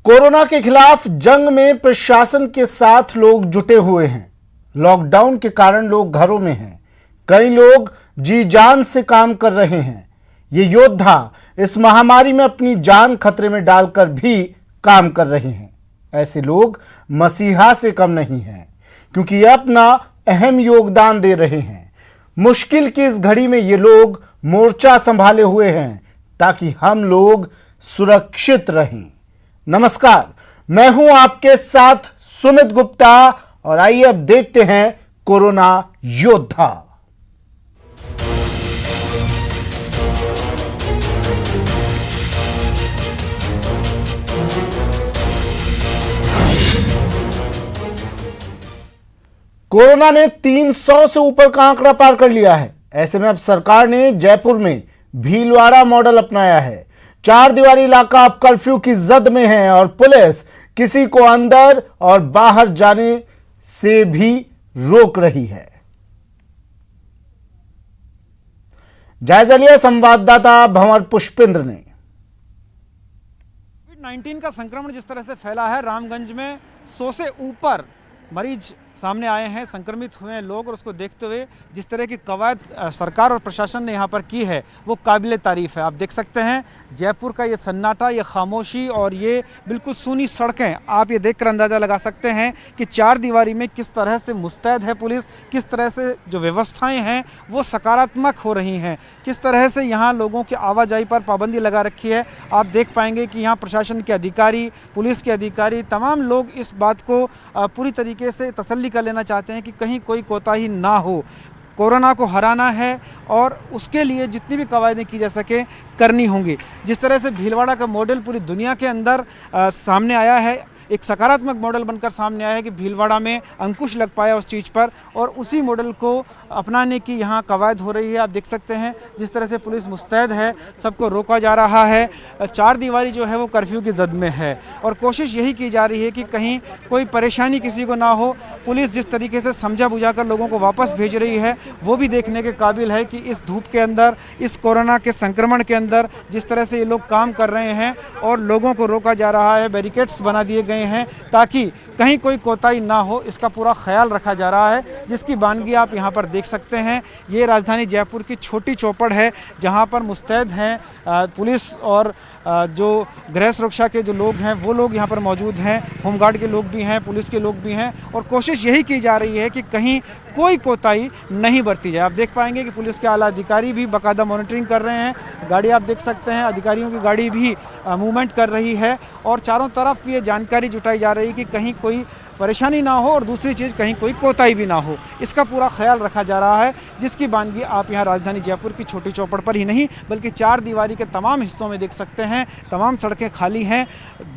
Corona के खिलाफ जंग में प्रशासन के साथ लोग जुटे हुए हैं। लॉकडाउन के कारण लोग घरों में हैं। कई लोग जी जान से काम कर रहे हैं। ये योद्धा इस महामारी में अपनी जान खतरे में डालकर भी काम कर रहे हैं। ऐसे लोग मसीहा से कम नहीं हैं, क्योंकि ये अपना अहम योगदान दे रहे हैं। मुश्किल की इस घड़ी में ये लोग मोर्चा संभाले हुए हैं ताकि हम लोग सुरक्षित रहें। नमस्कार, मैं हूं आपके साथ सुमित गुप्ता और आइए अब देखते हैं कोरोना योद्धा। कोरोना ने 300 से ऊपर का आंकड़ा पार कर लिया है। ऐसे में अब सरकार ने जयपुर में भीलवाड़ा मॉडल अपनाया है। 4 दीवारी इलाका अब कर्फ्यू की जद में है और पुलिस किसी को अंदर और बाहर जाने से भी रोक रही है। जायजा लिया संवाददाता भंवर पुष्पेंद्र ने। कोविड-19 का संक्रमण जिस तरह से फैला है, रामगंज में 100 से ऊपर मरीज सामने आए हैं, संक्रमित हुए हैं लोग, और उसको देखते हुए जिस तरह की कवायद सरकार और प्रशासन ने यहाँ पर की है वो काबिल तारीफ है। आप देख सकते हैं जयपुर का ये सन्नाटा, ये खामोशी और ये बिल्कुल सूनी सड़कें, आप ये देखकर अंदाज़ा लगा सकते हैं कि 4 दीवारी में किस तरह से मुस्तैद है पुलिस, किस तरह से जो व्यवस्थाएं हैं वो सकारात्मक हो रही हैं, किस तरह से यहाँ लोगों की आवाजाही पर पाबंदी लगा रखी है। आप देख पाएंगे कि यहाँ प्रशासन के अधिकारी, पुलिस के अधिकारी, तमाम लोग इस बात को पूरी तरीके से तसल्ली कर लेना चाहते हैं कि कहीं कोई कोताही ना हो। कोरोना को हराना है और उसके लिए जितनी भी कवायदें की जा सके करनी होंगी। जिस तरह से भीलवाड़ा का मॉडल पूरी दुनिया के अंदर सामने आया है, एक सकारात्मक मॉडल बनकर सामने आया है कि भीलवाड़ा में अंकुश लग पाया उस चीज़ पर, और उसी मॉडल को अपनाने की यहाँ कवायद हो रही है। आप देख सकते हैं जिस तरह से पुलिस मुस्तैद है, सबको रोका जा रहा है। 4 दीवारी जो है वो कर्फ्यू की जद में है और कोशिश यही की जा रही है कि कहीं कोई परेशानी किसी को ना हो। पुलिस जिस तरीके से समझा बुझा कर लोगों को वापस भेज रही है वो भी देखने के काबिल है कि इस धूप के अंदर, इस कोरोना के संक्रमण के अंदर जिस तरह से ये लोग काम कर रहे हैं और लोगों को रोका जा रहा है, बैरिकेड्स बना दिए गए हैं ताकि कहीं कोई कोताही ना हो, इसका पूरा ख्याल रखा जा रहा है। जिसकी बानगी आप यहाँ पर देख सकते हैं। ये राजधानी जयपुर की छोटी चौपड़ है जहाँ पर मुस्तैद हैं पुलिस और जो गृह सुरक्षा के जो लोग हैं वो लोग यहाँ पर मौजूद हैं। होमगार्ड के लोग भी हैं, पुलिस के लोग भी हैं, और कोशिश यही की जा रही है कि कहीं कोई कोताही नहीं बरती जाए। आप देख पाएंगे कि पुलिस के आला अधिकारी भी बाकायदा मॉनिटरिंग कर रहे हैं। गाड़ी आप देख सकते हैं, अधिकारियों की गाड़ी भी मूवमेंट कर रही है और चारों तरफ ये जानकारी जुटाई जा रही है कि कहीं कोई परेशानी ना हो और दूसरी चीज़ कहीं कोई कोताही भी ना हो, इसका पूरा ख्याल रखा जा रहा है। जिसकी बानगी आप यहाँ राजधानी जयपुर की छोटी चौपड़ पर ही नहीं बल्कि 4 दीवारी के तमाम हिस्सों में देख सकते हैं। तमाम सड़कें खाली हैं।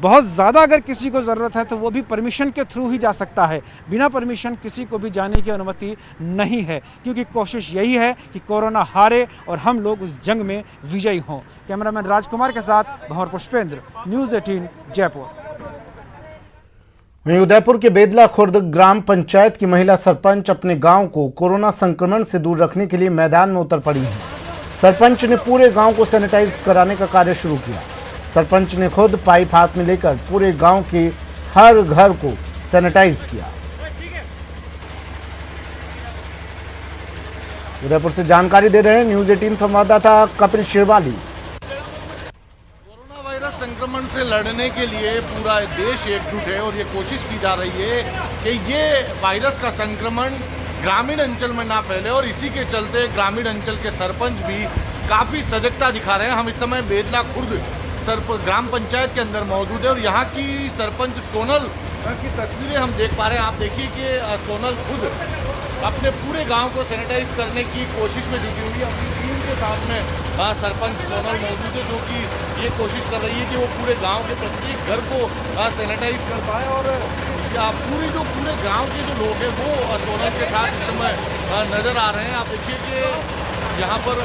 बहुत ज़्यादा अगर किसी को ज़रूरत है तो वो भी परमिशन के थ्रू ही जा सकता है, बिना परमिशन किसी को भी जाने की अनुमति नहीं है, क्योंकि कोशिश यही है कि कोरोना हारे और हम लोग उस जंग में विजयी हों। कैमरामैन राजकुमार के साथ भंवर पुष्पेंद्र, न्यूज़ 18 जयपुर। वहीं उदयपुर के बेदला खुर्द ग्राम पंचायत की महिला सरपंच अपने गांव को कोरोना संक्रमण से दूर रखने के लिए मैदान में उतर पड़ी हैं। सरपंच ने पूरे गांव को सैनिटाइज कराने का कार्य शुरू किया। सरपंच ने खुद पाइप हाथ में लेकर पूरे गांव के हर घर को सैनिटाइज किया। उदयपुर से जानकारी दे रहे हैं न्यूज़ 18 संवाददाता कपिल शिरवाली। संक्रमण से लड़ने के लिए पूरा देश एकजुट है और ये कोशिश की जा रही है कि ये वायरस का संक्रमण ग्रामीण अंचल में ना फैले, और इसी के चलते ग्रामीण अंचल के सरपंच भी काफ़ी सजगता दिखा रहे हैं। हम इस समय बेदला खुर्द ग्राम पंचायत के अंदर मौजूद है और यहाँ की सरपंच सोनल की तस्वीरें हम देख पा रहे हैं। आप देखिए कि सोनल खुद अपने पूरे गांव को सैनिटाइज करने की कोशिश में जुटी हुई है। अपनी टीम के साथ में सरपंच सोनल मौजूद है, जो कि ये कोशिश कर रही है कि वो पूरे गांव के प्रत्येक घर को सैनिटाइज कर पाए, और पूरे गांव के जो लोग हैं वो सोनल के साथ इस समय नज़र आ रहे हैं। आप देखिए कि यहाँ पर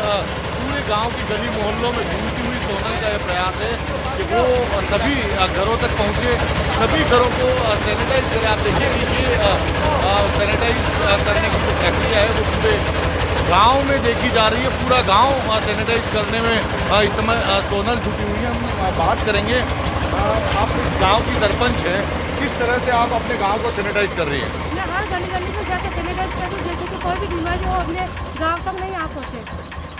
पूरे गांव की गली मोहल्लों में घूमती हुई सोनल का ये प्रयास है कि वो सभी घरों तक पहुँचे, सभी घरों को सैनिटाइज करें। आप देखिए कि ये सैनिटाइज करने की जो प्रक्रिया है वो पूरे गांव में देखी जा रही है। पूरा गांव सैनिटाइज करने में इस समय सोनल जुटी हुई है। हम बात करेंगे आप इस गांव की सरपंच हैं, किस तरह से आप अपने गांव को सैनिटाइज कर रही हैं? मैं हर गली गली में जाकर सैनिटाइज करूँ, जैसे कि कोई भी बीमारी हो अपने गांव तक नहीं आ पहुँचे।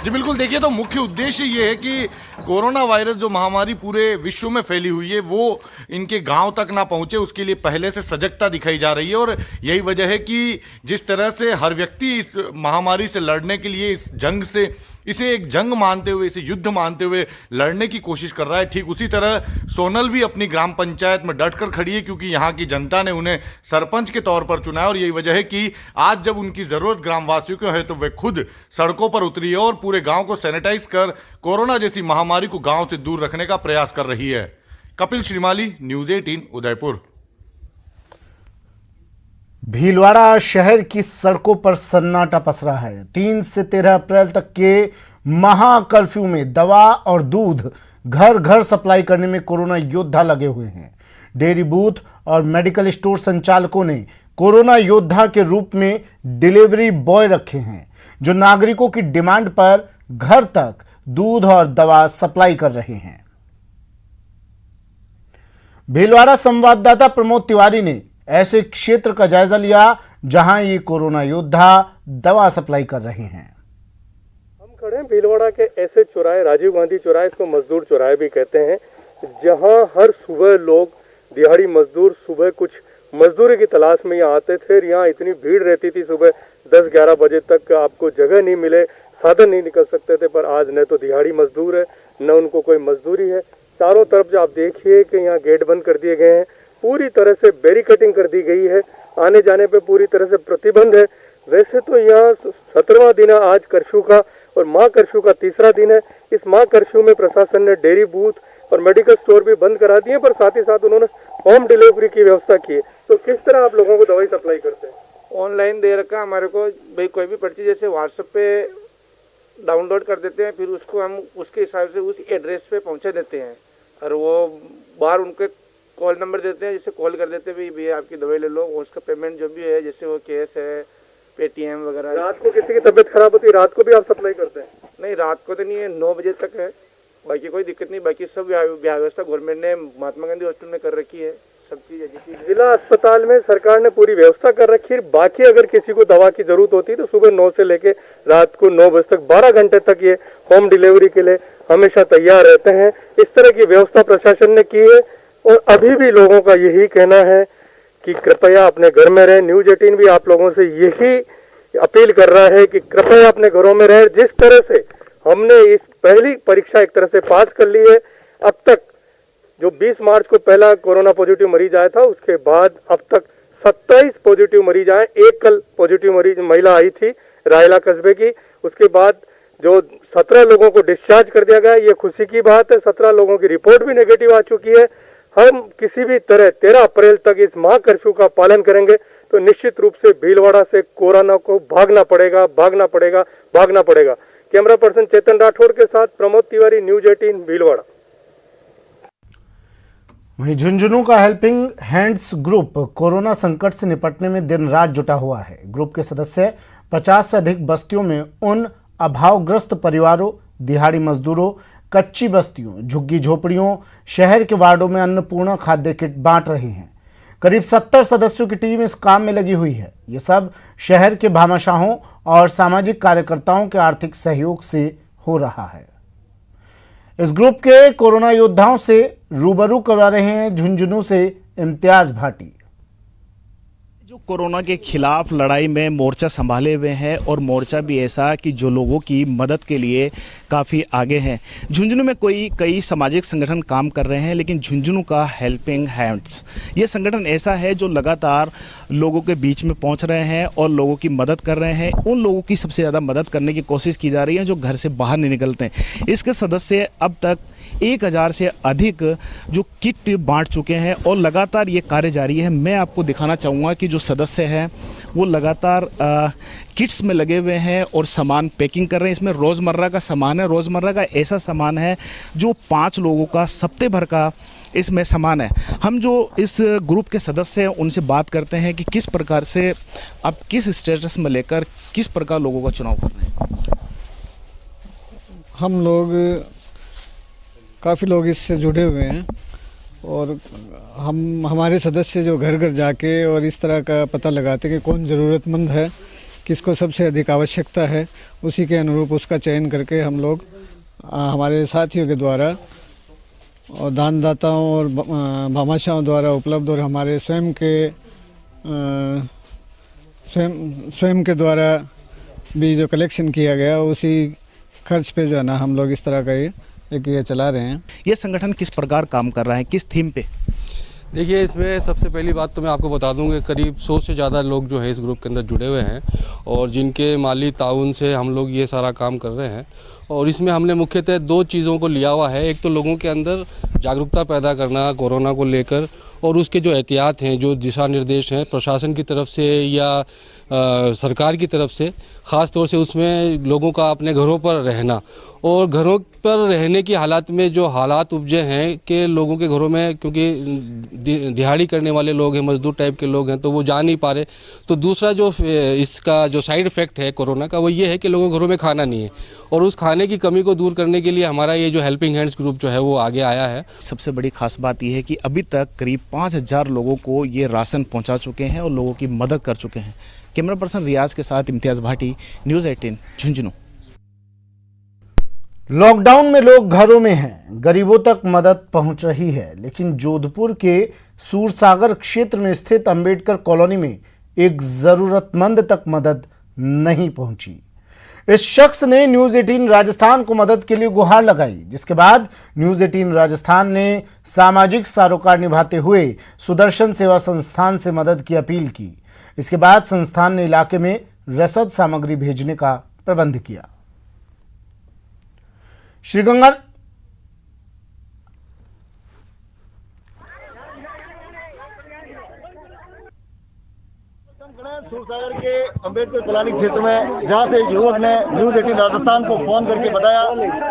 जी बिल्कुल, देखिए तो मुख्य उद्देश्य ये है कि कोरोना वायरस जो महामारी पूरे विश्व में फैली हुई है वो इनके गांव तक ना पहुंचे, उसके लिए पहले से सजगता दिखाई जा रही है। और यही वजह है कि जिस तरह से हर व्यक्ति इस महामारी से लड़ने के लिए इस जंग से इसे एक जंग मानते हुए, इसे युद्ध मानते हुए लड़ने की कोशिश कर रहा है, ठीक उसी तरह सोनल भी अपनी ग्राम पंचायत में डट कर खड़ी है, क्योंकि यहाँ की जनता ने उन्हें सरपंच के तौर पर चुना है। और यही वजह है कि आज जब उनकी ज़रूरत ग्रामवासियों को है तो वे खुद सड़कों पर उतरी है और पूरे गांव को सैनिटाइज कर कोरोना जैसी महामारी को गांव से दूर रखने का प्रयास कर रही है। कपिल श्रीमाली, न्यूज़ 18 उदयपुर। भीलवाड़ा शहर की सड़कों पर सन्नाटा पसरा है। 3 से 13 अप्रैल तक के महा कर्फ्यू में दवा और दूध घर घर सप्लाई करने में कोरोना योद्धा लगे हुए हैं। डेयरी बूथ और मेडिकल स्टोर संचालकों ने कोरोना योद्धा के रूप में डिलीवरी बॉय रखे हैं, जो नागरिकों की डिमांड पर घर तक दूध और दवा सप्लाई कर रहे हैं। भीलवाड़ा संवाददाता प्रमोद तिवारी ने ऐसे क्षेत्र का जायजा लिया जहां ये कोरोना योद्धा दवा सप्लाई कर रहे हैं। हम खड़े हैं भीलवाड़ा के ऐसे चौराहे, राजीव गांधी चौराहे, इसको मजदूर चौराहे भी कहते हैं, जहां हर सुबह लोग दिहाड़ी मजदूर सुबह कुछ मजदूरी की तलाश में यहाँ आते थे। यहाँ इतनी भीड़ रहती थी, सुबह 10-11 बजे तक आपको जगह नहीं मिले, साधन नहीं निकल सकते थे। पर आज न तो दिहाड़ी मजदूर है, न उनको कोई मजदूरी है। चारों तरफ जो आप देखिए कि यहाँ गेट बंद कर दिए गए हैं, पूरी तरह से बैरिकेडिंग कर दी गई है, आने जाने पे पूरी तरह से प्रतिबंध है। वैसे तो यहाँ 17वां दिन है आज कर्फ्यू का, और माह कर्फ्यू का 3रा दिन है। इस माह कर्फ्यू में प्रशासन ने डेयरी बूथ और मेडिकल स्टोर भी बंद करा दिए, पर साथ ही साथ उन्होंने होम डिलीवरी की व्यवस्था की है। तो किस तरह आप लोगों को दवाई सप्लाई करते हैं? ऑनलाइन दे रखा हमारे को भाई, कोई भी पर्ची जैसे व्हाट्सएप पे डाउनलोड कर देते हैं, फिर उसको हम उसके हिसाब से उस एड्रेस पे पहुंचा देते हैं, और वो बाहर उनके कॉल नंबर देते हैं, जिससे कॉल कर देते हैं भैया आपकी दवाई ले लो, और उसका पेमेंट जो भी है, जैसे वो कैश है, पेटीएम वगैरह। रात को किसी की तबीयत खराब होती है, रात को भी आप सप्लाई करते हैं? नहीं, रात को तो नहीं है, 9 बजे तक है, बाकी कोई दिक्कत नहीं। बाकी सब व्यवस्था गवर्नमेंट ने महात्मा गांधी हॉस्पिटल में कर रखी है, सब चीज़। जिला अस्पताल में सरकार ने पूरी व्यवस्था कर रखी है। बाकी अगर किसी को दवा की जरूरत होती है तो सुबह 9 से लेके रात को 9 बजे तक 12 घंटे तक ये होम डिलीवरी के लिए हमेशा तैयार रहते हैं। इस तरह की व्यवस्था प्रशासन ने की है, और अभी भी लोगों का यही कहना है कि कृपया अपने घर में रहें। न्यूज़ 18 भी आप लोगों से यही अपील कर रहा है कि कृपया अपने घरों में रहें। जिस तरह से हमने इस पहली परीक्षा एक तरह से पास कर ली है, अब तक जो 20 मार्च को पहला कोरोना पॉजिटिव मरीज आया था, उसके बाद अब तक 27 पॉजिटिव मरीज आए। एक कल पॉजिटिव मरीज महिला आई थी रायला कस्बे की, उसके बाद जो 17 लोगों को डिस्चार्ज कर दिया गया। ये खुशी की बात है। 17 लोगों की रिपोर्ट भी नेगेटिव आ चुकी है। हम किसी भी तरह 13 अप्रैल तक इस माह कर्फ्यू का पालन करेंगे तो निश्चित रूप से भीलवाड़ा से कोरोना को भागना पड़ेगा। कैमरा पर्सन चेतन राठौड़ के साथ प्रमोद तिवारी, न्यूज़ 18 भीलवाड़ा। वहीं झुंझुनू का हेल्पिंग हैंड्स ग्रुप कोरोना संकट से निपटने में दिन रात जुटा हुआ है। ग्रुप के सदस्य 50 से अधिक बस्तियों में उन अभावग्रस्त परिवारों, दिहाड़ी मजदूरों, कच्ची बस्तियों, झुग्गी झोपड़ियों, शहर के वार्डों में अन्नपूर्णा खाद्य किट बांट रहे हैं। करीब 70 सदस्यों की टीम इस काम में लगी हुई है। ये सब शहर के भामाशाहों और सामाजिक कार्यकर्ताओं के आर्थिक सहयोग से हो रहा है। इस ग्रुप के कोरोना योद्धाओं से रूबरू करवा रहे हैं झुंझुनू से इम्तियाज भाटी। जो कोरोना के खिलाफ लड़ाई में मोर्चा संभाले हुए हैं, और मोर्चा भी ऐसा कि जो लोगों की मदद के लिए काफ़ी आगे हैं। झुंझुनू में कई सामाजिक संगठन काम कर रहे हैं, लेकिन झुंझुनू का हेल्पिंग हैंड्स ये संगठन ऐसा है जो लगातार लोगों के बीच में पहुंच रहे हैं और लोगों की मदद कर रहे हैं। उन लोगों की सबसे ज़्यादा मदद करने की कोशिश की जा रही है जो घर से बाहर नहीं निकलते हैं। इसके सदस्य अब तक 1000 से अधिक जो किट बांट चुके हैं, और लगातार ये कार्य जारी है। मैं आपको दिखाना चाहूँगा कि जो सदस्य हैं वो लगातार किट्स में लगे हुए हैं और सामान पैकिंग कर रहे हैं। इसमें रोज़मर्रा का सामान है। रोज़मर्रा का ऐसा सामान है जो 5 लोगों का सप्ते भर का इसमें सामान है। हम जो इस ग्रुप के सदस्य हैं उनसे बात करते हैं कि किस प्रकार से आप किस स्टेटस में लेकर किस प्रकार लोगों का चुनाव कर रहे हैं। हम लोग काफ़ी लोग इससे जुड़े हुए हैं, और हमारे सदस्य जो घर घर जाके और इस तरह का पता लगाते कि कौन ज़रूरतमंद है, किसको सबसे अधिक आवश्यकता है, उसी के अनुरूप उसका चयन करके हम लोग हमारे साथियों के द्वारा और दानदाताओं और भामाशाहों द्वारा उपलब्ध और हमारे स्वयं के द्वारा भी जो कलेक्शन किया गया उसी खर्च पे जो है ना हम लोग इस तरह का ये चला रहे हैं। ये संगठन किस प्रकार काम कर रहा है, किस थीम पे? देखिए, इसमें सबसे पहली बात तो मैं आपको बता दूं कि करीब 100 से ज़्यादा लोग जो है इस ग्रुप के अंदर जुड़े हुए हैं और जिनके माली ताउन से हम लोग ये सारा काम कर रहे हैं। और इसमें हमने मुख्यतः 2 चीज़ों को लिया हुआ है। एक तो लोगों के अंदर जागरूकता पैदा करना कोरोना को लेकर, और उसके जो एहतियात हैं, जो दिशा निर्देश हैं प्रशासन की तरफ से या सरकार की तरफ से, ख़ास तौर से उसमें लोगों का अपने घरों पर रहना और घरों पर रहने की हालात में जो हालात उपजे हैं कि लोगों के घरों में, क्योंकि दिहाड़ी करने वाले लोग हैं, मजदूर टाइप के लोग हैं, तो वो जा नहीं पा रहे। तो दूसरा जो इसका जो साइड इफ़ेक्ट है कोरोना का, वो ये है कि लोगों के घरों में खाना नहीं है, और उस खाने की कमी को दूर करने के लिए हमारा ये जो हेल्पिंग हैंड्स ग्रुप जो है वो आगे आया है। सबसे बड़ी खास बात यह है कि अभी तक करीब 5000 लोगों को ये राशन पहुंचा चुके हैं और लोगों की मदद कर चुके हैं। कैमरा पर्सन रियाज के साथ इम्तियाज़ भाटी, न्यूज़ 18 झुंझुनू। लॉकडाउन में लोग घरों में हैं, गरीबों तक मदद पहुंच रही है, लेकिन जोधपुर के सूरसागर क्षेत्र में स्थित अंबेडकर कॉलोनी में एक जरूरतमंद तक मदद नहीं पहुंची। इस शख्स ने न्यूज़ 18 राजस्थान को मदद के लिए गुहार लगाई, जिसके बाद न्यूज़ 18 राजस्थान ने सामाजिक सरोकार निभाते हुए सुदर्शन सेवा संस्थान से मदद की अपील की। इसके बाद संस्थान ने इलाके में रसद सामग्री भेजने का प्रबंध किया। श्रीगंगा सूरसागर के अंबेडकर कॉलोनी क्षेत्र में, जहां से युवक ने न्यूज़ 18 राजस्थान को फोन करके बताया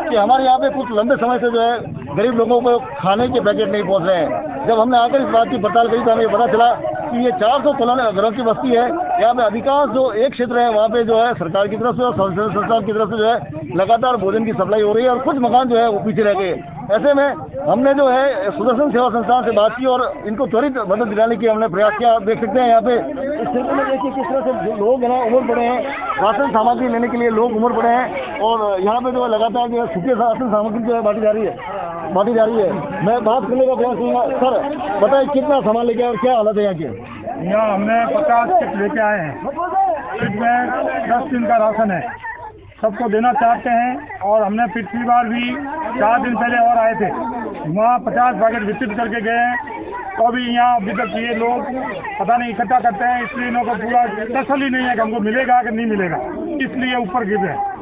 कि हमारे यहाँ पे कुछ लंबे समय से जो है गरीब लोगों को खाने के पैकेट नहीं पहुंच रहे हैं। जब हमने आकर इस बात की पड़ताल करी तो हमें पता चला कि ये 400 कॉलोनी घरों की बस्ती है। यहाँ पे अधिकांश जो एक क्षेत्र है वहाँ पे जो है सरकार की तरफ से और संस्था की तरफ से जो है लगातार भोजन की सप्लाई हो रही है और कुछ मकान जो है वो पीछे रह गए। ऐसे में हमने जो है सुदर्शन सेवा संस्थान से बात की और इनको त्वरित मदद दिलाने की हमने प्रयास किया। आप देख सकते हैं यहाँ पे इस क्षेत्र में देखिए किस तरह से लोग है ना उमड़ पड़े हैं, राशन सामग्री लेने के लिए लोग उमड़ पड़े हैं और यहाँ पे जो है लगातार जो है सूखे राशन सामग्री जो है बांटी जा रही है। मैं बात करने का प्रयास करूँगा। सर बताइए कितना सामान लेके आए और क्या हालत है यहाँ की? यहाँ हमने 50 किट लेके आए हैं, इसमें 10 दिन का राशन है, सबको देना चाहते हैं। और हमने पिछली बार भी 4 दिन पहले और आए थे, वहाँ 50 पैकेट वितरित करके गए हैं। तो अभी यहाँ अभी तक ये लोग पता नहीं इकट्ठा करते हैं, इसलिए इनको पूरा तसल्ली नहीं है कि हमको मिलेगा कि नहीं मिलेगा, इसलिए ऊपर गिर रहे हैं।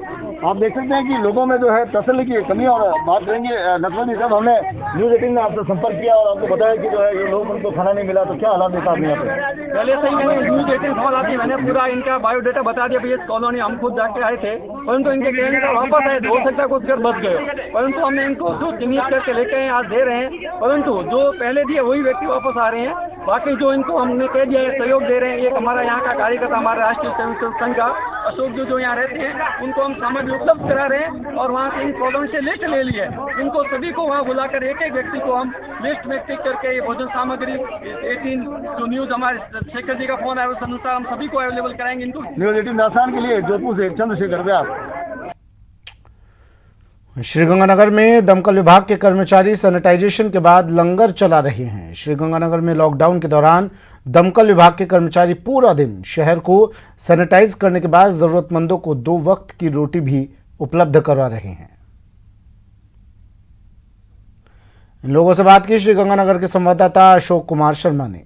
आप देख सकते हैं कि लोगों में जो है तसल्ली की कमी। और बात करेंगे नकवी साहब, हमने न्यूज़ 18 ने आपसे संपर्क किया और आपको बताया कि जो है ये लोग उनको खाना नहीं मिला, तो क्या हालात देखा आपने यहाँ पे? पहले से ही मैंने न्यूज़ 18 कॉल आती, मैंने पूरा इनका बायोडाटा बता दिया। ये कॉलोनी हम खुद जाके आए थे, परंतु इनके कहने का वापस आए, हो सकता है कुछ घर बच गए, परंतु हमने इनको जो चिन्हित करके लेके आए आज दे रहे हैं। परंतु जो पहले दिए वही व्यक्ति वापस आ रहे हैं, बाकी जो इनको हमने कह दिया है सहयोग दे रहे हैं। एक हमारा यहाँ का कार्यकर्ता, हमारे राष्ट्रीय स्वयंसेवक संघ का अशोक जो यहाँ रहते हैं, उनको हम सामग्री उपलब्ध करा रहे हैं और वहाँ से इन कॉलोनी से लिस्ट ले लिए। इनको सभी को वहाँ बुलाकर एक एक व्यक्ति को हम लिस्ट में टिक करके ये भोजन सामग्री 18 जो न्यूज़ हमारे शेखर जी का फोन आया उस अनुसार हम सभी को अवेलेबल कराएंगे इनको। न्यूज़ 18 राजस्थान के लिए जोधपुर से चंद्रशेखर व्यास। श्रीगंगानगर में दमकल विभाग के कर्मचारी सैनिटाइजेशन के बाद लंगर चला रहे हैं। श्रीगंगानगर में लॉकडाउन के दौरान दमकल विभाग के कर्मचारी पूरा दिन शहर को सैनिटाइज करने के बाद जरूरतमंदों को 2 वक्त की रोटी भी उपलब्ध करवा रहे हैं। इन लोगों से बात की श्रीगंगानगर के संवाददाता अशोक कुमार शर्मा ने।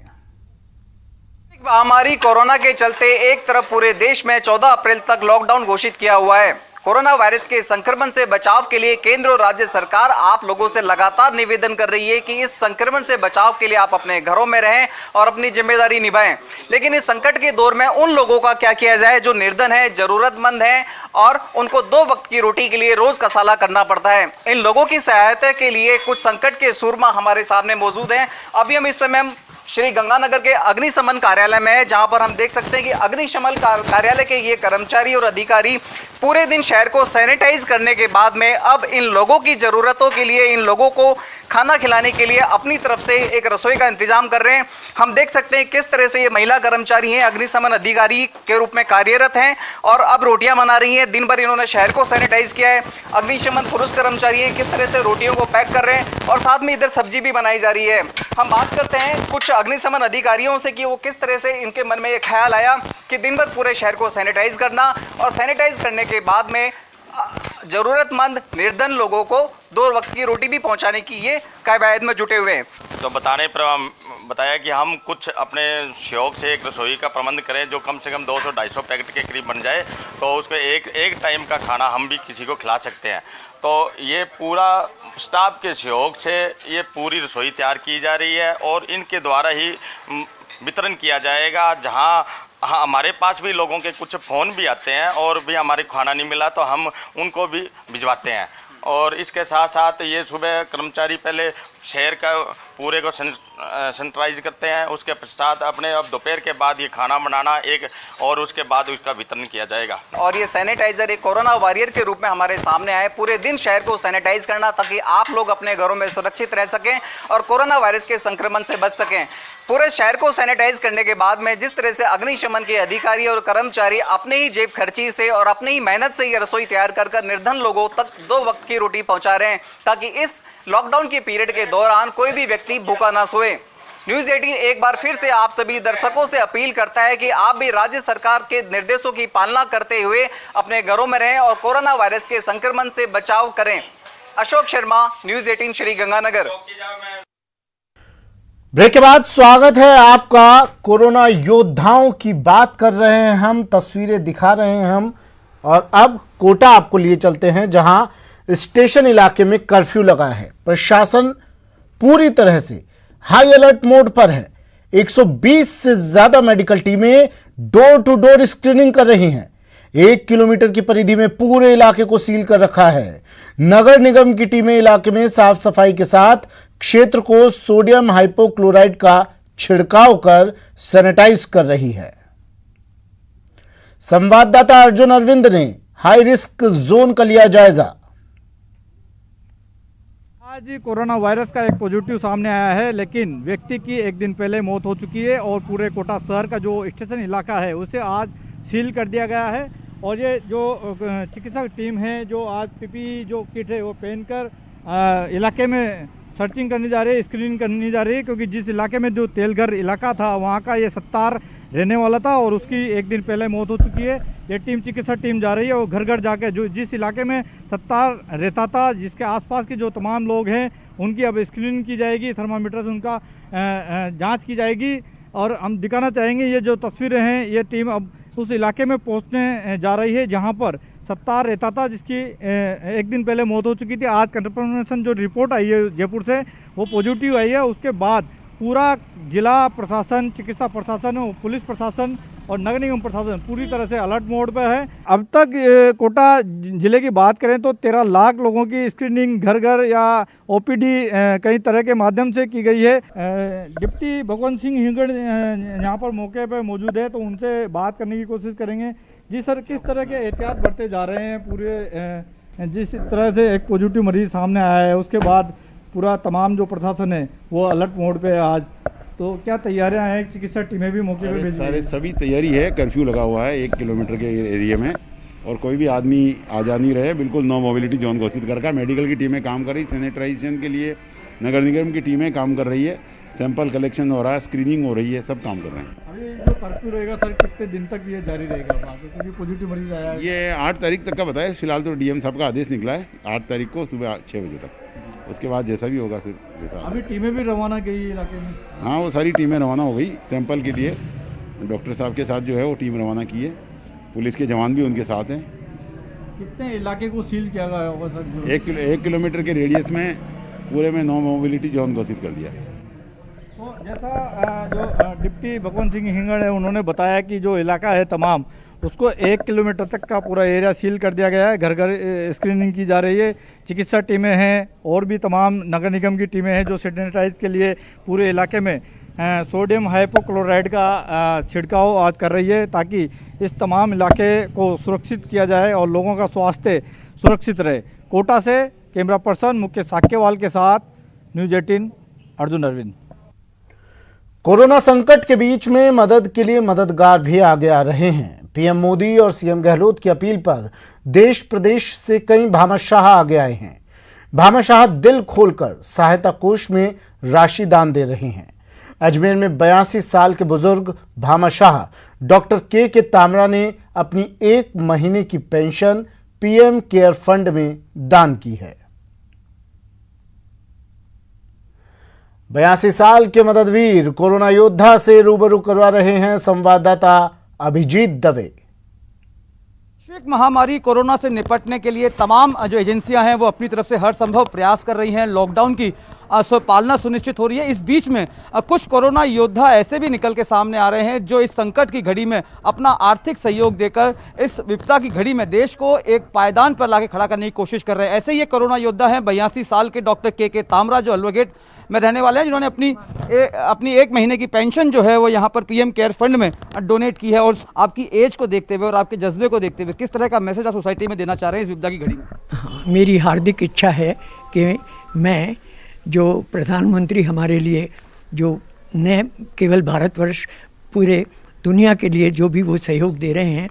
महामारी कोरोना के चलते एक तरफ पूरे देश में 14 अप्रैल तक लॉकडाउन घोषित किया हुआ है। कोरोना वायरस के संक्रमण से बचाव के लिए केंद्र और राज्य सरकार आप लोगों से लगातार निवेदन कर रही है कि इस संक्रमण से बचाव के लिए आप अपने घरों में रहें और अपनी जिम्मेदारी निभाएं। लेकिन इस संकट के दौर में उन लोगों का क्या किया जाए जो निर्धन है, जरूरतमंद है और उनको 2 वक्त की रोटी के लिए रोज कसाला करना पड़ता है। इन लोगों की सहायता के लिए कुछ संकट के सूरमा हमारे सामने मौजूद हैं। अभी हम इस समय श्री गंगानगर के अग्निशमन कार्यालय में है, जहां पर हम देख सकते हैं कि अग्निशमन कार्यालय के ये कर्मचारी और अधिकारी पूरे दिन शहर को सैनिटाइज करने के बाद में अब इन लोगों की ज़रूरतों के लिए, इन लोगों को खाना खिलाने के लिए अपनी तरफ से एक रसोई का इंतजाम कर रहे हैं। हम देख सकते हैं किस तरह से ये महिला कर्मचारी हैं, अग्निशमन अधिकारी के रूप में कार्यरत हैं और अब रोटियां बना रही हैं। दिन भर इन्होंने शहर को सैनिटाइज किया है। अग्निशमन पुरुष कर्मचारी हैं, किस तरह से रोटियों को पैक कर रहे हैं और साथ में इधर सब्जी भी बनाई जा रही है। हम बात करते हैं कुछ अग्निशमन अधिकारियों से कि वो किस तरह से इनके मन में ये ख्याल आया कि दिन भर पूरे शहर को सैनिटाइज करना और सैनिटाइज करने के बाद में जरूरतमंद निर्धन लोगों को 2 वक्त की रोटी भी पहुंचाने की ये कवायद में जुटे हुए हैं। तो बताया कि हम कुछ अपने शौक से एक रसोई का प्रबंध करें जो कम से कम 200-250 पैकेट के करीब बन जाए, तो उसको एक टाइम का खाना हम भी किसी को खिला सकते हैं। तो ये पूरा स्टाफ के सहयोग से ये पूरी रसोई तैयार की जा रही है और इनके द्वारा ही वितरण किया जाएगा। जहां हमारे पास भी लोगों के कुछ फ़ोन भी आते हैं और भी हमारे खाना नहीं मिला तो हम उनको भी भिजवाते हैं। और इसके साथ साथ ये सुबह कर्मचारी पहले शहर का पूरे को सैनिटाइज करते हैं, उसके पश्चात अपने अब दोपहर के बाद ये खाना बनाना एक और उसके बाद उसका वितरण किया जाएगा। और ये सैनिटाइजर एक कोरोना वॉरियर के रूप में हमारे सामने आए, पूरे दिन शहर को सैनिटाइज करना ताकि आप लोग अपने घरों में सुरक्षित रह सकें और कोरोना वायरस के संक्रमण से बच सकें। पूरे शहर को सैनिटाइज करने के बाद में जिस तरह से अग्निशमन के अधिकारी और कर्मचारी अपने ही जेब खर्ची से और अपनी ही मेहनत से ये रसोई तैयार कर निर्धन लोगों तक 2 वक्त की रोटी पहुंचा रहे हैं ताकि इस लॉकडाउन के पीरियड के दौरान कोई भी व्यक्ति भूखा ना सोए। न्यूज़ 18 एक बार फिर से आप सभी दर्शकों से अपील करता है कि आप भी राज्य सरकार के निर्देशों की पालना करते हुए अपने घरों में रहें और कोरोना वायरस के संक्रमण से बचाव करें। अशोक शर्मा, न्यूज़ 18 श्री गंगानगर। ब्रेक के बाद स्वागत है आपका। कोरोना योद्धाओं की बात कर रहे हैं हम, तस्वीरें दिखा रहे हैं हम और अब कोटा आपको लिए चलते हैं जहां स्टेशन इलाके में कर्फ्यू लगा है। प्रशासन पूरी तरह से हाई अलर्ट मोड पर है। 120 से ज्यादा मेडिकल टीमें डोर टू डोर स्क्रीनिंग कर रही हैं। 1 किलोमीटर की परिधि में पूरे इलाके को सील कर रखा है। नगर निगम की टीमें इलाके में साफ सफाई के साथ क्षेत्र को सोडियम हाइपोक्लोराइड का छिड़काव कर सैनिटाइज कर रही है। संवाददाता अर्जुन अरविंद ने हाई रिस्क जोन का लिया जायजा। आज कोरोना वायरस का एक पॉजिटिव सामने आया है, लेकिन व्यक्ति की 1 दिन पहले मौत हो चुकी है और पूरे कोटा शहर का जो स्टेशन इलाका है उसे आज सील कर दिया गया है। और ये जो चिकित्सक टीम है जो आज पीपी जो किट है वो पहनकर इलाके में सर्चिंग करने जा रही है, स्क्रीनिंग करने जा रही है, क्योंकि जिस इलाके में जो तेलघर इलाका था वहाँ का ये 70 रहने वाला था और उसकी 1 दिन पहले मौत हो चुकी है। ये टीम चिकित्सा टीम जा रही है और घर घर जाके जो जिस इलाके में 70 रहता था, जिसके आसपास के जो तमाम लोग हैं उनकी अब स्क्रीनिंग की जाएगी, थर्मामीटर से उनका जांच की जाएगी। और हम दिखाना चाहेंगे ये जो तस्वीरें हैं, ये टीम अब उस इलाके में पहुंचने जा रही है जहां पर 70 रहता था, जिसकी 1 दिन पहले मौत हो चुकी थी। आज कंफर्मेशन जो रिपोर्ट आई है जयपुर से वो पॉजिटिव आई है। उसके बाद पूरा जिला प्रशासन, चिकित्सा प्रशासन, पुलिस प्रशासन और नगर निगम प्रशासन पूरी तरह से अलर्ट मोड पर है। अब तक कोटा जिले की बात करें तो 13 लाख लोगों की स्क्रीनिंग घर घर या ओपीडी कई तरह के माध्यम से की गई है। डिप्टी भगवंत सिंह हिंगड़ यहाँ पर मौके पर मौजूद है, तो उनसे बात करने की कोशिश करेंगे। जी सर, किस तरह के एहतियात बरते जा रहे हैं? पूरे जिस तरह से एक पॉजिटिव मरीज सामने आया है उसके बाद पूरा तमाम जो प्रशासन है वो अलर्ट मोड पे है आज, तो क्या तैयारियां हैं? चिकित्सा टीमें भी मौके पे भेजी हैं? सभी तैयारी है। कर्फ्यू लगा हुआ है 1 किलोमीटर के एरिया में और कोई भी आदमी आ जा नहीं रहे। बिल्कुल नो मोबिलिटी जोन घोषित कर रखा। मेडिकल की टीमें काम कर रही, सैनिटाइजेशन के लिए नगर निगम की टीमें काम कर रही है, सैंपल कलेक्शन हो रहा है, स्क्रीनिंग हो रही है, सब काम कर रहे हैं। अभी जो कर्फ्यू रहेगा सर, कितने दिन तक ये जारी रहेगा? क्योंकि पॉजिटिव मरीज आया है। ये 8 तारीख तक का बताया फिलहाल, तो डीएम साहब का आदेश निकला है 8 तारीख को सुबह 6 बजे तक। उसके बाद जैसा भी होगा फिर जैसा। अभी टीमें भी रवाना की इलाके में? हाँ, वो सारी टीमें रवाना हो गई सैंपल के लिए। डॉक्टर साहब के साथ जो है वो टीम रवाना की है, पुलिस के जवान भी उनके साथ हैं। कितने इलाके को सील किया गया होगा सर? 1 किलोमीटर के रेडियस में पूरे में नो मोबिलिटी जोन घोषित कर दिया। तो जैसा जो डिप्टी भगवंत सिंह हिंगड़ है उन्होंने बताया कि जो इलाका है तमाम उसको 1 किलोमीटर तक का पूरा एरिया सील कर दिया गया है। घर घर स्क्रीनिंग की जा रही है, चिकित्सा टीमें हैं और भी तमाम नगर निगम की टीमें हैं जो सैनिटाइज के लिए पूरे इलाके में सोडियम हाइपोक्लोराइड का छिड़काव आज कर रही है, ताकि इस तमाम इलाके को सुरक्षित किया जाए और लोगों का स्वास्थ्य सुरक्षित रहे। कोटा से कैमरा पर्सन मुकेश साक्यवाल के साथ न्यूज़ 18 अर्जुन अरविंद। कोरोना संकट के बीच में मदद के लिए मददगार भी आगे आ रहे हैं। पीएम मोदी और सीएम गहलोत की अपील पर देश प्रदेश से कई भामाशाह आगे आए हैं। भामाशाह दिल खोलकर सहायता कोष में राशि दान दे रहे हैं। अजमेर में 82 साल के बुजुर्ग भामाशाह डॉक्टर के तामरा ने अपनी 1 महीने की पेंशन पीएम केयर फंड में दान की है। 82 साल के मददवीर कोरोना योद्धा से रूबरू करवा रहे हैं संवाददाता अभिजीत दवे। वैश्विक महामारी कोरोना से निपटने के लिए तमाम जो एजेंसियां हैं वो अपनी तरफ से हर संभव प्रयास कर रही हैं। लॉकडाउन की पालना सुनिश्चित हो रही है। इस बीच में कुछ कोरोना योद्धा ऐसे भी निकल के सामने आ रहे हैं जो इस संकट की घड़ी में अपना आर्थिक सहयोग देकर इस विपदा की घड़ी में देश को एक पायदान पर लाके खड़ा करने की कोशिश कर रहे हैं। ऐसे ही एक कोरोना योद्धा हैं 82 साल के डॉक्टर के तामरा, जो अलवागेट में रहने वाले हैं, जिन्होंने अपनी 1 महीने की पेंशन जो है वो यहाँ पर पीएम केयर फंड में डोनेट की है। और आपकी एज को देखते हुए और आपके जज्बे को देखते हुए किस तरह का मैसेज आप सोसाइटी में देना चाह रहे हैं इस विपदा की घड़ी में? मेरी हार्दिक इच्छा है कि मैं जो प्रधानमंत्री हमारे लिए जो न केवल भारतवर्ष पूरे दुनिया के लिए जो भी वो सहयोग दे रहे हैं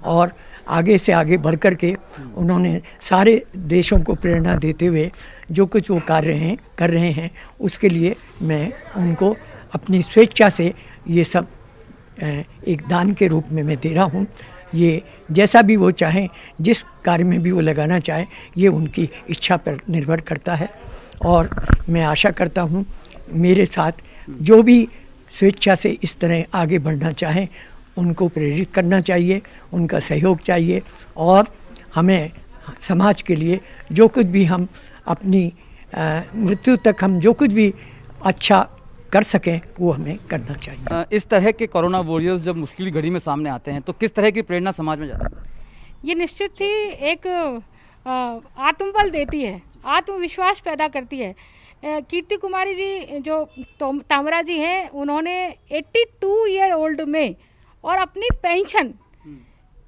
और आगे से आगे बढ़ कर के उन्होंने सारे देशों को प्रेरणा देते हुए जो कुछ वो कर रहे हैं उसके लिए मैं उनको अपनी स्वेच्छा से ये सब एक दान के रूप में मैं दे रहा हूँ। ये जैसा भी वो चाहें, जिस कार्य में भी वो लगाना चाहें, ये उनकी इच्छा पर निर्भर करता है। और मैं आशा करता हूँ मेरे साथ जो भी स्वेच्छा से इस तरह आगे बढ़ना चाहें उनको प्रेरित करना चाहिए, उनका सहयोग चाहिए। और हमें समाज के लिए जो कुछ भी हम अपनी मृत्यु तक हम जो कुछ भी अच्छा कर सकें वो हमें करना चाहिए। इस तरह के कोरोना वॉरियर्स जब मुश्किल घड़ी में सामने आते हैं तो किस तरह की प्रेरणा समाज में जाती है? ये निश्चित ही एक आत्मबल देती है, आत्मविश्वास पैदा करती है। कीर्ति कुमारी जी जो तामरा जी हैं, उन्होंने 82 ईयर ओल्ड में और अपनी पेंशन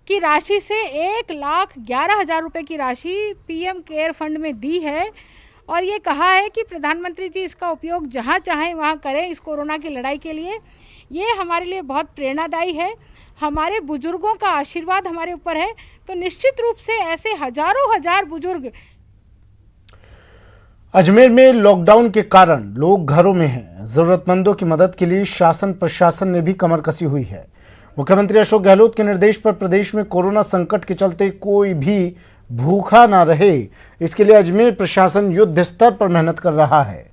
की राशि से 1,11,000 रुपये की राशि पीएम केयर फंड में दी है और ये कहा है कि प्रधानमंत्री जी इसका उपयोग जहाँ चाहें वहाँ करें इस कोरोना की लड़ाई के लिए। ये हमारे लिए बहुत प्रेरणादायी है। हमारे बुजुर्गों का आशीर्वाद हमारे ऊपर है, तो निश्चित रूप से ऐसे हजारों हजार बुजुर्ग। अजमेर में लॉकडाउन के कारण लोग घरों में हैं। जरूरतमंदों की मदद के लिए शासन प्रशासन ने भी कमर कसी हुई है। मुख्यमंत्री अशोक गहलोत के निर्देश पर प्रदेश में कोरोना संकट के चलते कोई भी भूखा ना रहे, इसके लिए अजमेर प्रशासन युद्ध स्तर पर मेहनत कर रहा है।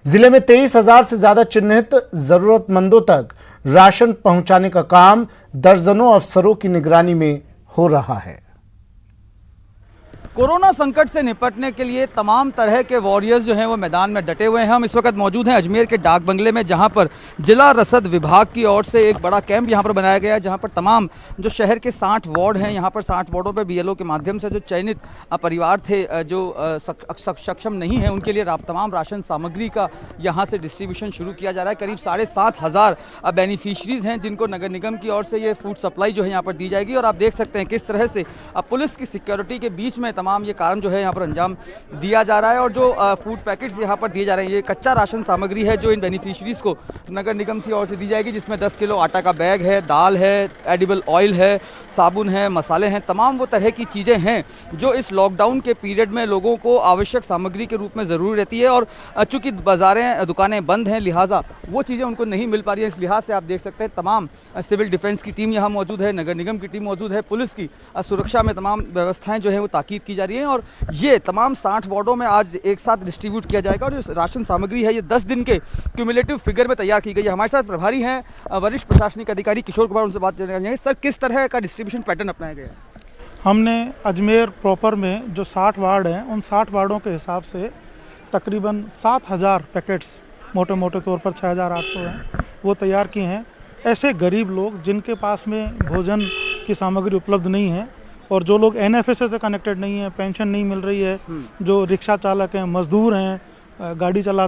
जिले में 23,000 से ज्यादा चिन्हित जरूरतमंदों तक राशन पहुंचाने का काम दर्जनों अफसरों की निगरानी में हो रहा है। कोरोना संकट से निपटने के लिए तमाम तरह के वॉरियर्स जो हैं वो मैदान में डटे हुए हैं। हम इस वक्त मौजूद हैं अजमेर के डाक बंगले में, जहां पर जिला रसद विभाग की ओर से एक बड़ा कैंप यहां पर बनाया गया है, जहां पर तमाम जो शहर के 60 वार्ड हैं, यहां पर 60 वार्डों पर बीएलओ के माध्यम से जो चयनित परिवार थे जो सक्षम नहीं है, उनके लिए तमाम राशन सामग्री का यहाँ से डिस्ट्रीब्यूशन शुरू किया जा रहा है। करीब 7,500 बेनिफिशरीज हैं जिनको नगर निगम की ओर से ये फूड सप्लाई जो है यहाँ पर दी जाएगी। और आप देख सकते हैं किस तरह से पुलिस की सिक्योरिटी के बीच में तमाम ये कारण जो है यहाँ पर अंजाम दिया जा रहा है। और जो फूड पैकेट्स यहाँ पर दिए जा रहे हैं, ये कच्चा राशन सामग्री है जो इन बेनिफिशरीज को नगर निगम की ओर से दी जाएगी, जिसमें 10 किलो आटा का बैग है, दाल है, एडिबल ऑयल है, साबुन है, मसाले हैं, तमाम वो तरह की चीज़ें हैं जो इस लॉकडाउन के पीरियड में लोगों को आवश्यक सामग्री के रूप में ज़रूरी रहती है। और चूँकि बाज़ारें दुकानें बंद हैं, लिहाजा वो चीज़ें उनको नहीं मिल पा रही हैं। इस लिहाज से आप देख सकते हैं तमाम सिविल डिफेंस की टीम यहाँ मौजूद है, नगर निगम की टीम मौजूद है, पुलिस की सुरक्षा में तमाम व्यवस्थाएँ जो है वो ताकीद की जा रही हैं। और ये तमाम 60 वार्डों में आज एक साथ डिस्ट्रीब्यूट किया जाएगा। और जो राशन सामग्री है ये 10 दिन के क्यूमुलेटिव फिगर में तैयार की गई है। हमारे साथ प्रभारी हैं वरिष्ठ प्रशासनिक अधिकारी किशोर कुमार, उनसे बात करेंगे। सर, किस तरह का डिस्ट्रीब्यूशन पैटर्न अपनाया गया है? हमने अजमेर प्रॉपर में जो 60 वार्ड हैं, उन 60 वार्डों के हिसाब से तकरीबन 7,000 पैकेट्स, मोटे मोटे तौर पर 6,800 हैं, वो तैयार किए हैं। ऐसे गरीब लोग जिनके पास में भोजन की सामग्री उपलब्ध नहीं है और जो लोग NFSA से कनेक्टेड नहीं है, पेंशन नहीं मिल रही है, जो रिक्शा चालक हैं, मजदूर हैं, गाड़ी चला